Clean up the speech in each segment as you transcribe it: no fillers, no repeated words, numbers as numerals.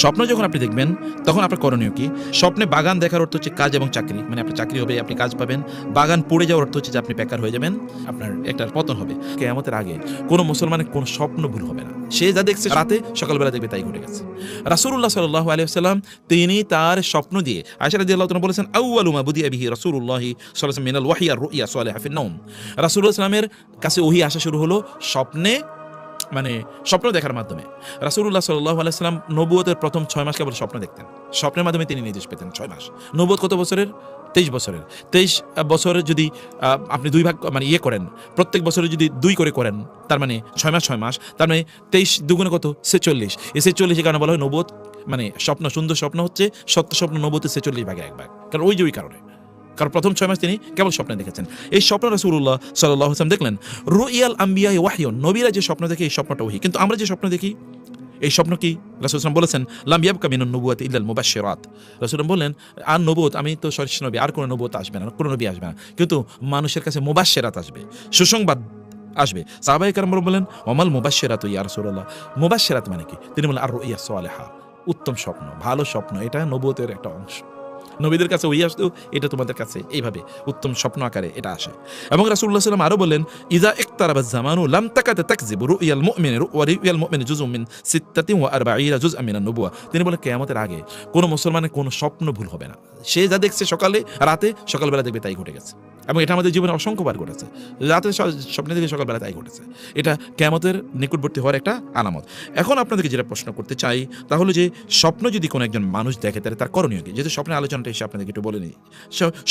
স্বপ্ন যখন আপনি দেখবেন তখন আপনার করণীয় কি? স্বপ্নে বাগান দেখার অর্থ হচ্ছে কাজ এবং চাকরি, মানে আপনার চাকরি হবে, আপনি কাজ পাবেন। বাগান পড়ে যাওয়ার অর্থ হচ্ছে যে আপনি বেকার হয়ে যাবেন, আপনার একটা পতন হবে। কিয়ামতের আগে কোনো মুসলমানের কোনো স্বপ্ন ভুল হবে না। সে যা দেখছে রাতে সকালবেলা দেখবে তাই ঘটে গেছে। রাসূলুল্লাহ সাল্লাল্লাহু আলাইহি ওয়াসাল্লাম তিনি তার স্বপ্ন দিয়ে আয়েশা রাদিয়াল্লাহু তাআলা বলেছেন, আউয়ালু মা বুদিয়া বিহি রাসূলুল্লাহি সাল্লাল্লাহু আলাইহি ওয়াসাল্লাম মিনাল ওয়াহয়ি আর-রু'য়া সালিহা ফিন নাওম। রাসূলুল্লাহ সাল্লাল্লাহু আলাইহি ওয়াসাল্লামের কাছে ওহী আসা শুরু হলো স্বপ্নে, মানে স্বপ্ন দেখার মাধ্যমে। রাসূলুল্লাহ সাল্লাল্লাহু আলাইহি ওয়াসাল্লাম নবুয়তের প্রথম 6 মাস কেবল স্বপ্ন দেখতেন। স্বপ্নের মাধ্যমে তিনি নির্দেশ পেতেন 6 মাস। নবুয়ত কত বছরের? 23 বছরের। 23 বছরের যদি আপনি 2 ভাগ মানে করেন, প্রত্যেক বছরে যদি 2 করে করেন, তার মানে 6 মাস 6 মাস, তার মানে 23 দুগুণে কত? 46। এই 46 এর কারণে বলা হয় নবুয়ত, মানে স্বপ্ন, সুন্দর স্বপ্ন হচ্ছে সত্য স্বপ্ন নবুয়তের 46 ভাগে 1 ভাগ। কারণ ওই যে ওই কারণে। কারণ প্রথম 6 মাস তিনি কেবল স্বপ্নে দেখেছেন। এই স্বপ্ন রাসূলুল্লাহ সাল্লাল্লাহু আলাইহি ওয়াসাল্লাম দেখলেন। রুইয়াল আম্বিয়া ওয়াহয়ুন, নবীরা যে স্বপ্ন দেখে এই স্বপ্নটা ওহী। কিন্তু আমরা যে স্বপ্ন দেখি এই স্বপ্ন কি? রাসূল সাল্লাল্লাহু আলাইহি ওয়াসাল্লাম বলেছেন, লাম ইয়াবকা মিনান নবুওয়াতি ইল্লাল মুবাশশিরাত। রাসূল বললেন, আর নবুয়ত, আমি তো শেষ নবী, আর কোনো নবুয়ত আসবে না, কোনো নবী আসবে না, কিন্তু মানুষের কাছে মুবাশশিরাত আসবে, সুসংবাদ আসবে। সাহাবায়ে কেরাম বললেন, ওমাল মুবাশশিরাতু ইয়া রাসূলুল্লাহ, মুবাশশিরাত মানে কি? তিনি বললেন, আর রুইয়া সালিহা, উত্তম স্বপ্ন, ভালো স্বপ্ন, এটা নবুয়তের একটা অংশ। নবীদের কাছে ওই আসতো, এটা তোমাদের কাছে এইভাবে উত্তম স্বপ্ন আকারে এটা আসে। এবং রাসূলুল্লাহ সাল্লাল্লাহু আলাইহি ওয়াসাল্লাম আরো বললেন, ইযা ইকতারাবাজ জামানু লাম তাকাত তাকযিবু রুইয়াল মুমিনি ওয়া রুইয়াল মুমিনি জুজউম মিন 46 জুজআম মিনান নবুওয়া। তিনি বলেন কিয়ামতের আগে কোনো মুসলমানের কোনো স্বপ্ন ভুল হবে না। সে যা দেখছে সকালে রাতে, সকালবেলা দেখবে তাই ঘটে গেছে। এবং এটা আমাদের জীবনে অসংখ্যবার ঘটেছে। রাতে স্বপ্নে দেখে সকালবেলা তাই ঘটেছে। এটা কিয়ামতের নিকটবর্তী হওয়ার একটা আলামত। এখন আপনাদেরকে যেটা প্রশ্ন করতে চাই তা হলো যে স্বপ্ন যদি কোনো একজন মানুষ দেখে তাহলে তার করণীয় কি? যেহেতু স্বপ্নের আলোচনাটা এসে আপনাদেরকে একটু বলে নিই।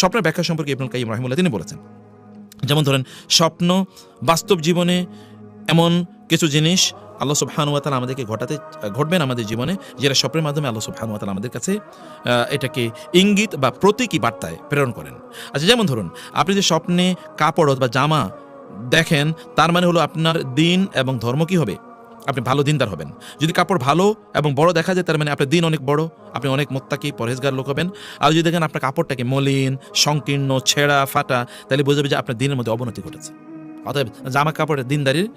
স্বপ্নের ব্যাখ্যা সম্পর্কে ইবনুল কাইয়্যিম রাহিমাহুল্লাহ তিনি বলেছেন, যেমন ধরেন স্বপ্ন বাস্তব জীবনে এমন কিছু জিনিস আল্লাহ সুবহানাহু ওয়া তাআলা আমাদেরকে ঘটবেন আমাদের জীবনে, যেটা স্বপ্নের মাধ্যমে আল্লাহ সুবহানাহু ওয়া তাআলা আমাদের কাছে এটাকে ইঙ্গিত বা প্রতীকী বার্তায় প্রেরণ করেন। আচ্ছা, যেমন ধরুন আপনি যে স্বপ্নে কাপড় বা জামা দেখেন, তার মানে হলো আপনার দিন এবং ধর্ম কি হবে? আপনি ভালো দিনদার হবেন। যদি কাপড় ভালো এবং বড় দেখা যায়, তার মানে আপনার দিন অনেক বড়, আপনি অনেক মুত্তাকি পরহেজগার লোক হবেন। আর যদি দেখেন আপনার কাপড়টাকে মলিন, সংকীর্ণ, ছেঁড়া ফাটা, তাহলে বোঝাবে যে আপনার দিনের মধ্যে অবনতি ঘটেছে। অতএব জামা কাপড়ের দিনদারির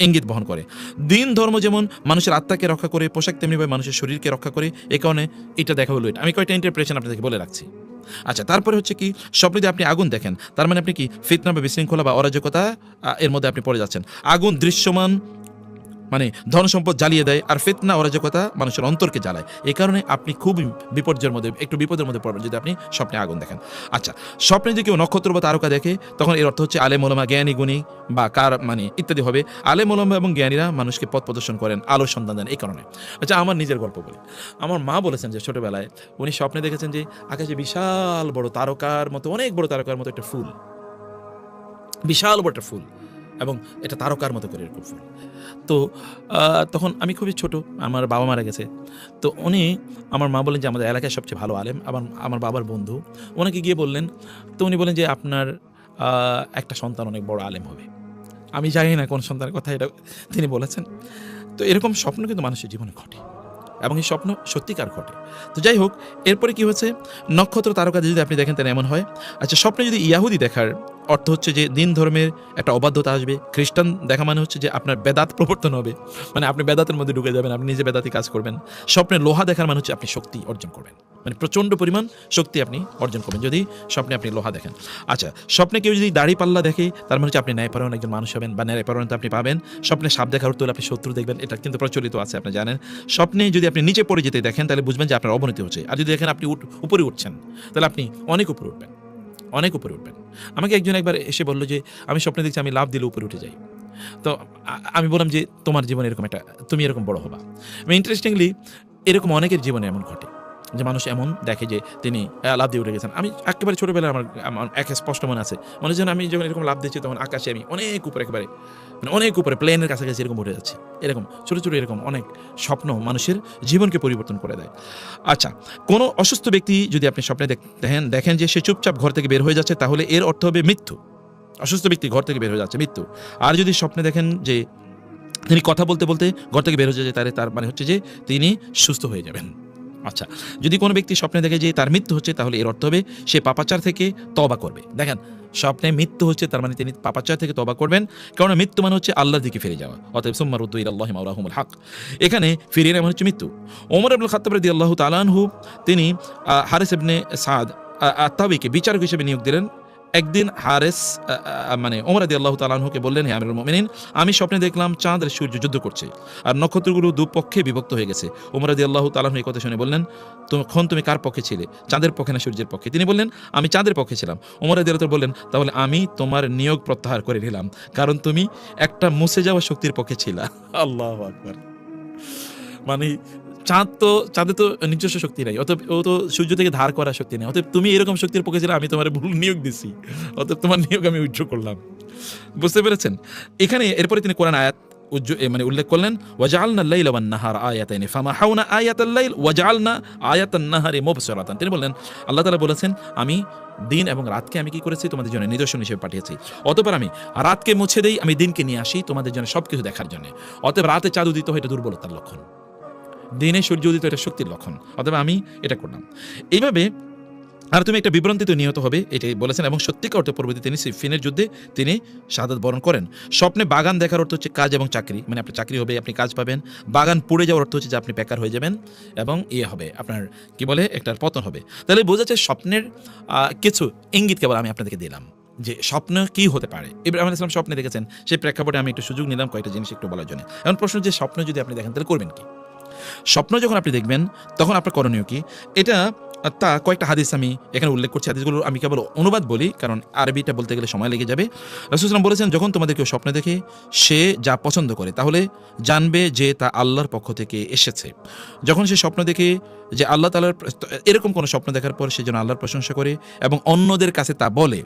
ইঙ্গিত বহন করে। দিন ধর্ম যেমন মানুষের আত্মাকে রক্ষা করে, পোশাক তেমনিভাবে মানুষের শরীরকে রক্ষা করে। এই কারণে এটা দেখা হলো এটা। আমি কয়েকটা ইন্টারপ্রিটেশন আপনাদেরকে বলে রাখছি। আচ্ছা, তারপরে হচ্ছে কি, স্বপ্নে যদি আপনি আগুন দেখেন, তার মানে আপনি কি ফিতনা বা বিশৃঙ্খলা বা অরাজকতা এর মধ্যে আপনি পড়ে যাচ্ছেন। আগুন দৃশ্যমান মানে ধন সম্পদ জ্বালিয়ে দেয়, আর ফিতনা অরাজকতা মানুষের অন্তরকে জ্বালায়। এই কারণে আপনি খুবই বিপর্যয়ের মধ্যে, একটু বিপদের মধ্যে পড়বেন যদি আপনি স্বপ্নে আগুন দেখেন। আচ্ছা, স্বপ্নে যদি কেউ নক্ষত্র বা তারকা দেখে, তখন এর অর্থ হচ্ছে আলেম ওলামা, জ্ঞানী গুণী বা কার মানে ইত্যাদি হবে। আলেম ওলামা এবং জ্ঞানীরা মানুষকে পথ প্রদর্শন করেন, আলোর সন্ধান দেন এই কারণে। আচ্ছা, আমার নিজের গল্প বলি। আমার মা বলেছেন যে ছোটবেলায় উনি স্বপ্নে দেখেছেন যে আকাশে বিশাল বড় তারকার মতো, অনেক বড় তারকার মতো একটা ফুল, বিশাল বড় একটা ফুল, এবং এটা তারকার মতো করে এরকম ফুল। তো তখন আমি খুবই ছোট, আমার বাবা মারা গেছে। তো উনি, আমার মা বলেন যে আমাদের এলাকায় সবচেয়ে ভালো আলেম, আমার বাবার বন্ধু, ওনাকে গিয়ে বললেন। তো উনি বলেন যে আপনার একটা সন্তান অনেক বড় আলেম হবে। আমি জানি না কোন সন্তানের কথা এটা তিনি বলেছেন। তো এরকম স্বপ্ন কিন্তু মানুষের জীবনে ঘটে, এবং এই স্বপ্ন সত্যিকার ঘটে। তো যাই হোক, এরপরে কি হচ্ছে, নক্ষত্র তারকা যদি আপনি দেখেন তাহলে এমন হয়। আচ্ছা, স্বপ্নে যদি ইয়াহুদি দেখার অর্থ হচ্ছে যে দিন ধর্মের একটা অবাধ্যতা আসবে। খ্রিস্টান দেখা মানে হচ্ছে যে আপনার বেদাত প্রবর্তন হবে, মানে আপনি বেদাতের মধ্যে ঢুকে যাবেন, আপনি নিজে বেদাতি কাজ করবেন। স্বপ্নে লোহা দেখার মানে হচ্ছে আপনি শক্তি অর্জন করবেন, মানে প্রচণ্ড পরিমাণ শক্তি আপনি অর্জন করবেন যদি স্বপ্নে আপনি লোহা দেখেন। আচ্ছা, স্বপ্নে কেউ যদি দাড়ি পাল্লা দেখে, তার মানে হচ্ছে আপনি ন্যায়পরায়ণ একজন মানুষ হবেন বা ন্যায়পরায়ণতা আপনি পাবেন। স্বপ্নে সাপ দেখার অর্থ হলে আপনি শত্রু দেখবেন, এটা কিন্তু প্রচলিত আছে, আপনি জানেন। স্বপ্নে যদি আপনি নিচে পড়ে যেতে দেখেন, তাহলে বুঝবেন যে আপনার অবনতি হচ্ছে। আর যদি দেখেন আপনি উপরে উঠছেন, তাহলে আপনি অনেক উপরে উঠবেন, অনেক উপরে উঠবেন। আমাকে একজন একবার এসে বলল যে আমি স্বপ্নে দেখছি আমি লাফ দিলে উপরে উঠে যাই। তো আমি বললাম যে তোমার জীবনে এরকম একটা, তুমি এরকম বড় হবা। ইন্টারেস্টিংলি এরকম অনেকের জীবনে এমন ঘটে যে মানুষ এমন দেখে যে তিনি লাফ দিয়ে উঠে গেছেন। আমি একেবারে ছোটোবেলায় আমার এক স্পষ্ট মনে আছে, মনে হচ্ছে আমি যখন এরকম লাফ দিচ্ছি তখন আকাশে আমি অনেক উপরে, একেবারে মানে অনেক উপরে, প্লেনের কাছাকাছি এরকম উঠে যাচ্ছে। এরকম ছোটো ছোটো এরকম অনেক স্বপ্ন মানুষের জীবনকে পরিবর্তন করে দেয়। আচ্ছা, কোনো অসুস্থ ব্যক্তি যদি আপনি স্বপ্নে দেখেন যে সে চুপচাপ ঘর থেকে বের হয়ে যাচ্ছে, তাহলে এর অর্থ হবে মৃত্যু। অসুস্থ ব্যক্তি ঘর থেকে বের হয়ে যাচ্ছে, মৃত্যু। আর যদি স্বপ্নে দেখেন যে তিনি কথা বলতে বলতে ঘর থেকে বের হয়ে যাচ্ছে, তার মানে হচ্ছে যে তিনি সুস্থ হয়ে যাবেন। আচ্ছা, যদি কোনো ব্যক্তি স্বপ্নে দেখে যে তার মৃত্যু হচ্ছে, তাহলে এর অর্থ হবে সে পাপাচার থেকে তওবা করবে। দেখেন, স্বপ্নে মৃত্যু হচ্ছে তার মানে তিনি পাপাচার থেকে তওবা করবেন, কারণ মৃত্যু মানে হচ্ছে আল্লাহর দিকে ফিরে যাওয়া। অতএব সুম্মা রুদ্দু ইলাল্লাহি মাওলাহুমুল হক, এখানে ফিরে যাওয়া মানে হচ্ছে মৃত্যু। ওমর ইবনুল খাত্তাব রাদিয়াল্লাহু তাআলা আনহু তিনি হারিস ইবনে সাদ আত-তাবিকে বিচারক হিসেবে নিয়োগ দিলেন। একদিন হারেস মানে ওমর রাদিয়াল্লাহু তাআলা আনহুকে বললেন, হে আমিরুল মুমিনিন, আমি স্বপ্নে দেখলাম চাঁদ আর সূর্য যুদ্ধ করছে আর নক্ষত্রগুলো দুপক্ষে বিভক্ত হয়ে গেছে। ওমর রাদিয়াল্লাহু তাআলা আনহু এই কথা শুনে বললেন, তখন তুমি কার পক্ষে ছিলে, চাঁদের পক্ষে না সূর্যের পক্ষে? তিনি বললেন, আমি চাঁদের পক্ষে ছিলাম। ওমর রাদিয়াল্লাহু তাআলা বললেন, তাহলে আমি তোমার নিয়োগ প্রত্যাহার করে নিলাম, কারণ তুমি একটা মুছে যাওয়া শক্তির পক্ষে ছিলা। আল্লাহু আকবার। মানে চাঁদে তো নিজস্ব শক্তি নাই, অতএব ও তো সূর্য থেকে ধার করার শক্তি নেই। অতএব তুমি এরকম শক্তির পক্ষে ছিলে, আমি তোমার ভুল নিয়োগ দিছি, অতএব তোমার নিয়োগ আমি উইথড্র করলাম। বুঝতে পেরেছেন? এখানে এরপরে তিনি কোরআন আয়াত মানে উল্লেখ করলেন, ওয়াজআলনা আল-লাইলা ওয়ান-নাহারা আয়াতাইন ফামাহাউনা আয়াতাল লাইল ওয়াজআলনা আয়াতান নাহারি মুবসিরাতান। তিনি বললেন, আল্লাহ তাআলা বলেছেন, আমি দিন এবং রাতকে আমি কি করেছি, তোমাদের জন্য নিদর্শন হিসেবে পাঠিয়েছি। অতঃপর আমি রাতকে মুছে দেই, আমি দিনকে নিয়ে আসি তোমাদের জন্য সবকিছু দেখার জন্য। অতএব রাতে চাঁদ উদিত হয়, এটা দুর্বলতার লক্ষণ, দিনে সূর্য উদিত এটা শক্তির লক্ষণ, অথবা আমি এটা করলাম। এইভাবে আর তুমি একটা বিভ্রান্তিতে নিহত হবে, এটাই বলেছেন। এবং সত্যিকার অর্থে পরবর্তী তিনি সিফিনের যুদ্ধে তিনি শাহাদাত বরণ করেন। স্বপ্নে বাগান দেখার অর্থ হচ্ছে কাজ এবং চাকরি, মানে আপনার চাকরি হবে, আপনি কাজ পাবেন। বাগান পুড়ে যাওয়ার অর্থ হচ্ছে যে আপনি বেকার হয়ে যাবেন এবং হবে আপনার কি বলে একটার পতন হবে। তাহলে বোঝা যাচ্ছে স্বপ্নের কিছু ইঙ্গিত কেবল আমি আপনাদেরকে দিলাম যে স্বপ্ন কি হতে পারে। ইব্রাহিম আলাইহিস সালাম স্বপ্নে দেখেছেন, সেই প্রেক্ষাপটে আমি একটু সুযোগ নিলাম কয়েকটা জিনিস একটু বলার জন্য। এখন প্রশ্ন যে স্বপ্ন যদি আপনি দেখেন তাহলে করবেন কি? স্বপ্ন যখন আপনি দেখবেন তখন আপনার করণীয় কি, এটা তা কয়েকটা হাদিস আমি এখানে উল্লেখ করছি। হাদিসগুলো আমি কেবল অনুবাদ বলি, কারণ আরবিটা বলতে গেলে সময় লেগে যাবে। রাসূল সাল্লাল্লাহু আলাইহি ওয়াসাল্লাম বলেছেন, যখন তোমাদের কেউ স্বপ্নে দেখে সে যা পছন্দ করে, তাহলে জানবে যে তা আল্লাহর পক্ষ থেকে এসেছে। যখন সে স্বপ্ন দেখে যে আল্লাহ তাআলার, এরকম কোনো স্বপ্ন দেখার পর সে যেন আল্লাহর প্রশংসা করে এবং অন্যদের কাছে তা বলে।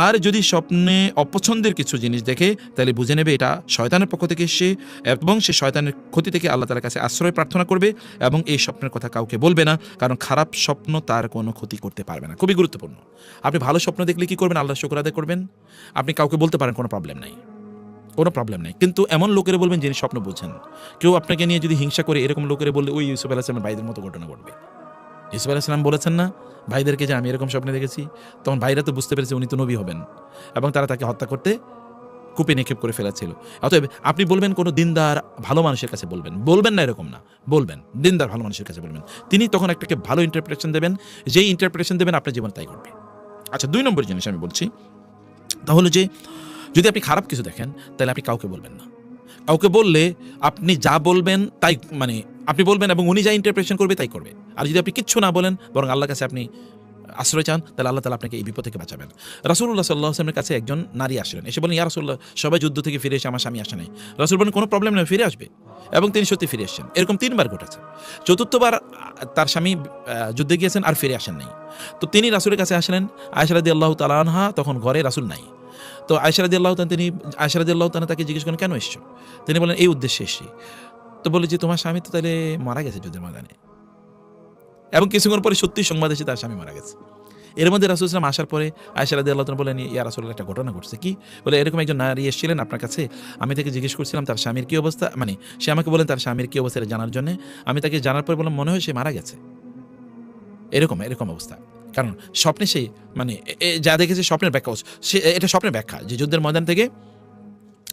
আর যদি স্বপ্নে অপছন্দের কিছু জিনিস দেখে, তাহলে বুঝে নেবে এটা শয়তানের পক্ষ থেকে এসেছে এবং সে শয়তানের ক্ষতি থেকে আল্লাহ তাআলার কাছে আশ্রয় প্রার্থনা করবে এবং এই স্বপ্নের কথা কাউকে বলবে না, কারণ খারাপ স্বপ্ন তার কোনো ক্ষতি করতে পারবে না। খুবই গুরুত্বপূর্ণ। আপনি ভালো স্বপ্ন দেখলে কি করবেন? আল্লাহর শুকর আদায় করবেন। আপনি কাউকে বলতে পারেন, কোনো প্রবলেম নাই, কোনো প্রবলেম নাই। কিন্তু এমন লোকের বলবেন যিনি স্বপ্ন বুঝেন। কেউ আপনাকে নিয়ে যদি হিংসা করে, এরকম লোকের বললে ওই ইউসুফ আলাইহিস সালামের ভাইদের মতো ঘটনা ঘটবে। ইউসুফ আলাইহিস সালাম বলেছেন না ভাইদেরকে যে আমি এরকম স্বপ্নে দেখেছি, তখন ভাইরা তো বুঝতে পেরেছে উনি তো নবী হবেন এবং তারা তাকে হত্যা করতে কূপে নিক্ষেপ করে ফেলেছিল। অতএব আপনি বলবেন কোনো দিনদার ভালো মানুষের কাছে বলবেন, বলবেন না এরকম না, বলবেন দিনদার ভালো মানুষের কাছে বলবেন। তিনি তখন একটাকে ভালো ইন্টারপ্রিটেশন দেবেন, যেই ইন্টারপ্রিটেশন দেবেন আপনার জীবন তাই ঘটবে। আচ্ছা, 2 নম্বর জিনিস আমি বলছি, তাহলে যে যদি আপনি খারাপ কিছু দেখেন তাহলে আপনি কাউকে বলবেন না। কাউকে বললে আপনি যা বলবেন তাই, মানে আপনি বলবেন এবং উনি যা ইন্টারপ্রিটেশন করবে তাই করবে। আর যদি আপনি কিচ্ছু না বলেন, বরং আল্লাহর কাছে আপনি আশ্রয় চান, তাহলে আল্লাহ তাআলা আপনাকে এই বিপদ থেকে বাঁচাবেন। রাসূলুল্লাহ সাল্লাল্লাহু আলাইহি ওয়াসাল্লামের কাছে একজন নারী আসলেন, এসে বলেন, ইয়া রাসূলুল্লাহ, সবাই যুদ্ধ থেকে ফিরে এসে আমার স্বামী আসে নাই। রাসূল বলেন, কোনো প্রবলেম নেই, ফিরে আসবে। এবং তিনি সত্যি ফিরে এসেছেন। এরকম 3 বার ঘটেছে। চতুর্থবার তার স্বামী যুদ্ধে গিয়েছেন আর ফিরে আসেন নাই। তো তিনি রাসূলের কাছে আসলেন। আয়েশা রাদিয়াল্লাহু তাআলা আনহা তখন ঘরে, রাসূল নাই। তো আয়েশা রাদিয়াল্লাহু তাআলা তাকে জিজ্ঞেস করেন, কেন এসেছো? তিনি বলেন, এই উদ্দেশ্যে এসেছি। তো বলে যে তোমার স্বামী তো তাহলে মারা গেছে যুদ্ধের ময়দানে। এবং কিছুক্ষণ পরে সত্যি সংবাদ এসে তার স্বামী মারা গেছে। এর মধ্যে রাসূল সাল্লাল্লাহু আলাইহি ওয়াসাল্লাম আসার পরে আয়েশা রাদিয়াল্লাহু তাআলা বলেন, ইয়া রাসূলুল্লাহ, একটা ঘটনা ঘটছে। কি? বলে, এরকম একজন নারী এসেছিলেন আপনার কাছে, আমি তাকে জিজ্ঞেস করছিলাম তার স্বামীর কি অবস্থা, মানে সে আমাকে বলেন তার স্বামীর কি অবস্থা জানার জন্য। আমি তাকে জানার পর বললাম, মনে হয় সে মারা গেছে। এরকম অবস্থা। কারণ স্বপ্নে সে মানে যা দেখেছে স্বপ্নের ব্যাখ্যা, সে এটা স্বপ্নের ব্যাখ্যা যে যুদ্ধের ময়দান থেকে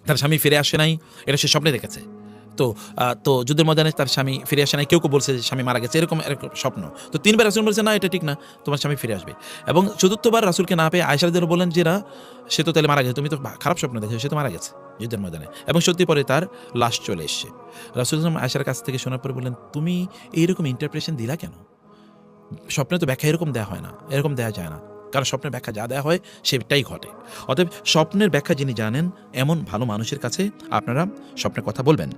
তার স্বামী ফিরে আসে নাই, এটা সে স্বপ্নে দেখেছে। তো যুদ্ধের ময়দানে তার স্বামী ফিরে আসে নাই, কেউ বলছে যে স্বামী মারা গেছে, এরকম স্বপ্ন। তো 3 বার রাসূল বলেছে, না এটা ঠিক না, তোমার স্বামী ফিরে আসবে। এবং চতুর্থবার রাসূলকে না পেয়ে আয়েশা রাদিয়াল্লাহু বলেন যে না, সে তো তাহলে মারা গেছে, তুমি তো খারাপ স্বপ্ন দেখেছো, সে তো মারা গেছে যুদ্ধের ময়দানে। এবং সত্যি পরে তার লাশ চলে এসেছে। রাসূল সাল্লাল্লাহু আয়েশার কাছ থেকে শোনার পরে বললেন, তুমি এইরকম ইন্টারপ্রিটেশন দিলা কেন? স্বপ্নে তো ব্যাখ্যা এরকম দেওয়া হয় না, এরকম দেওয়া যায় না, কারণ স্বপ্নের ব্যাখ্যা যা দেওয়া হয় সেটাই ঘটে। অতএব স্বপ্নের ব্যাখ্যা যিনি জানেন এমন ভালো মানুষের কাছে আপনারা স্বপ্নের কথা বলবেন।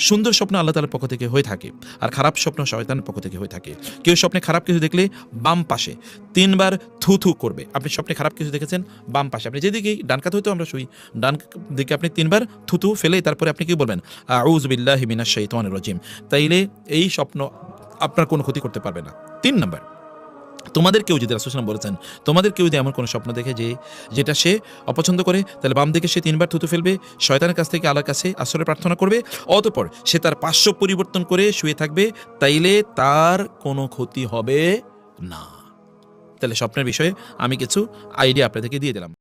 সুন্দর স্বপ্ন আল্লাহ তাআলার পক্ষ থেকে হয়ে থাকে, আর খারাপ স্বপ্ন শয়তানের পক্ষ থেকে হয়ে থাকে। কেউ স্বপ্নে খারাপ কিছু দেখলে বাম পাশে 3 বার থু করবে। আপনি স্বপ্নে খারাপ কিছু দেখেছেন, বাম পাশে, আপনি যেদিকেই ডান কাত হয়তো আমরা শুই, ডান দিকে আপনি 3 বার থু ফেলে তারপরে আপনি কি বলবেন, আউযু বিল্লাহি মিনাশ শাইতানির রাজিম। তাইলে এই স্বপ্ন আপনার কোনো ক্ষতি করতে পারবে না। 3 নাম্বার, তোমাদের কেউ যদি রাসূল সাল্লাল্লাহু আলাইহি ওয়াসাল্লাম বলেছেন তোমাদের কেউ যদি এমন কোনো স্বপ্ন দেখে যে যেটা সে অপছন্দ করে, তাহলে বাম দিকে সে 3 বার থুতু ফেলবে, শয়তানের কাছ থেকে আল্লাহর কাছে আশ্রয় প্রার্থনা করবে, অতঃপর সে তার পার্শ্ব পরিবর্তন করে শুয়ে থাকবে, তাইলে তার কোনো ক্ষতি হবে না। তাহলে স্বপ্নের বিষয়ে আমি কিছু আইডিয়া আপনাদেরকে দিয়ে দিলাম।